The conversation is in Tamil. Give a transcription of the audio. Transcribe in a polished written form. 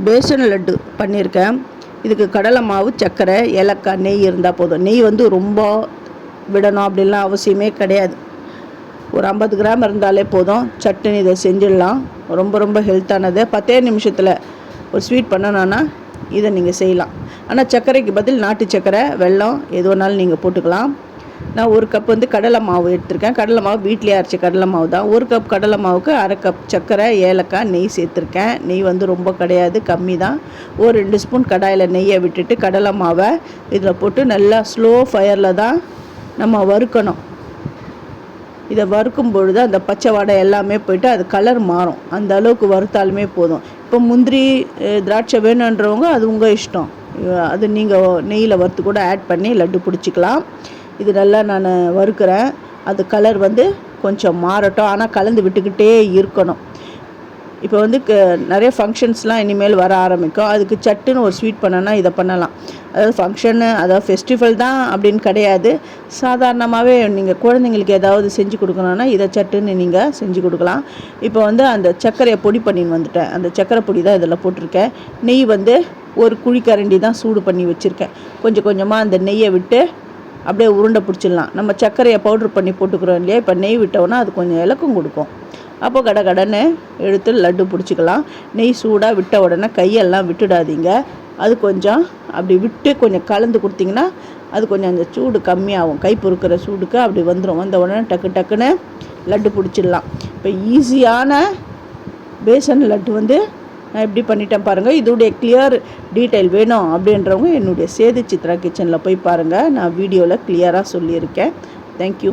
பேசன் லட்டு பண்ணியிருக்கேன். இதுக்கு கடலை மாவு, சர்க்கரை, ஏலக்காய், நெய் இருந்தால் போதும். நெய் வந்து ரொம்ப விடணும் அப்படின்லாம் அவசியமே கிடையாது. ஒரு 50 கிராம் இருந்தாலே போதும். சட்டுன்னு இதை செஞ்சிடலாம். ரொம்ப ரொம்ப ஹெல்த்தானது. 10 நிமிஷத்தில் ஒரு ஸ்வீட் பண்ணணுன்னா இதை நீங்கள் செய்யலாம். ஆனால் சர்க்கரைக்கு பதில் நாட்டு சர்க்கரை, வெல்லம் எது வேணாலும் நீங்கள் போட்டுக்கலாம். நான் 1 கப் வந்து கடலை மாவு எடுத்திருக்கேன். கடலை மாவு வீட்டிலே அரைச்ச கடலை மாவு தான். 1 கப் கடலை மாவுக்கு 1/2 கப் சர்க்கரை, ஏலக்காய், நெய் சேர்த்துருக்கேன். நெய் வந்து ரொம்ப கிடையாது, கம்மி தான். ஒரு 2 ஸ்பூன் கடாயில் நெய்யை விட்டுட்டு கடலை மாவை இதில் போட்டு நல்லா ஸ்லோ ஃபயரில் தான் நம்ம வறுக்கணும். இதை வறுக்கும் பொழுது அந்த பச்சை வடை எல்லாமே போய்ட்டு அது கலர் மாறும். அந்த அளவுக்கு வறுத்தாலுமே போதும். இப்போ முந்திரி, திராட்சை வேணுன்றவங்க அது உங்கள் இஷ்டம். அது நீங்கள் நெய்யில் வறுத்து கூட ஆட் பண்ணி லட்டு பிடிச்சிக்கலாம். இது நல்லா நான் வறுக்கிறேன். அது கலர் வந்து கொஞ்சம் மாறட்டும். ஆனால் கலந்து விட்டுக்கிட்டே இருக்கணும். இப்போ வந்து நிறைய ஃபங்க்ஷன்ஸ்லாம் இனிமேல் வர ஆரம்பிக்கும். அதுக்கு சட்டுன்னு ஒரு ஸ்வீட் பண்ணனா இதை பண்ணலாம். அதாவது ஃபங்க்ஷனு, அதாவது ஃபெஸ்டிவல் தான் அப்படின்னு கிடையாது. சாதாரணமாகவே நீங்கள் குழந்தைங்களுக்கு ஏதாவது செஞ்சு கொடுக்கணுன்னா இதை சட்டுன்னு நீங்கள் செஞ்சு கொடுக்கலாம். இப்போ வந்து அந்த சர்க்கரையை பொடி பண்ணின்னு வந்துட்டேன். அந்த சர்க்கரை பொடி தான் இதில் போட்டிருக்கேன். நெய் வந்து ஒரு குழிக்கரண்டி தான் சூடு பண்ணி வச்சுருக்கேன். கொஞ்சம் கொஞ்சமாக அந்த நெய்யை விட்டு அப்படியே உருண்டை பிடிச்சிடலாம். நம்ம சர்க்கரையை பவுட்ரு பண்ணி போட்டுக்கிறோம் இல்லையா, இப்போ நெய் விட்டோன்னா அது கொஞ்சம் இலக்கம் கொடுக்கும். அப்போ கடன்னு எடுத்து லட்டு பிடிச்சிக்கலாம். நெய் சூடாக விட்ட உடனே கையெல்லாம் விட்டுடாதீங்க. அது கொஞ்சம் அப்படி விட்டு கொஞ்சம் கலந்து கொடுத்திங்கன்னா அது கொஞ்சம் அந்த சூடு கம்மியாகும். கை பொறுக்கிற சூடுக்கு அப்படி வந்துடும். வந்த உடனே டக்குன்னு லட்டு பிடிச்சிடலாம். இப்போ ஈஸியான பேசன் லட்டு வந்து நான் எப்படி பண்ணிட்டேன் பாருங்கள். இதோடைய கிளியர் டீட்டெயில் வேணும் அப்படின்றவங்க என்னுடைய சேது சித்ரா கிச்சனில் போய் பாருங்கள். நான் வீடியோவில் கிளியராக சொல்லியிருக்கேன். தேங்க்யூ.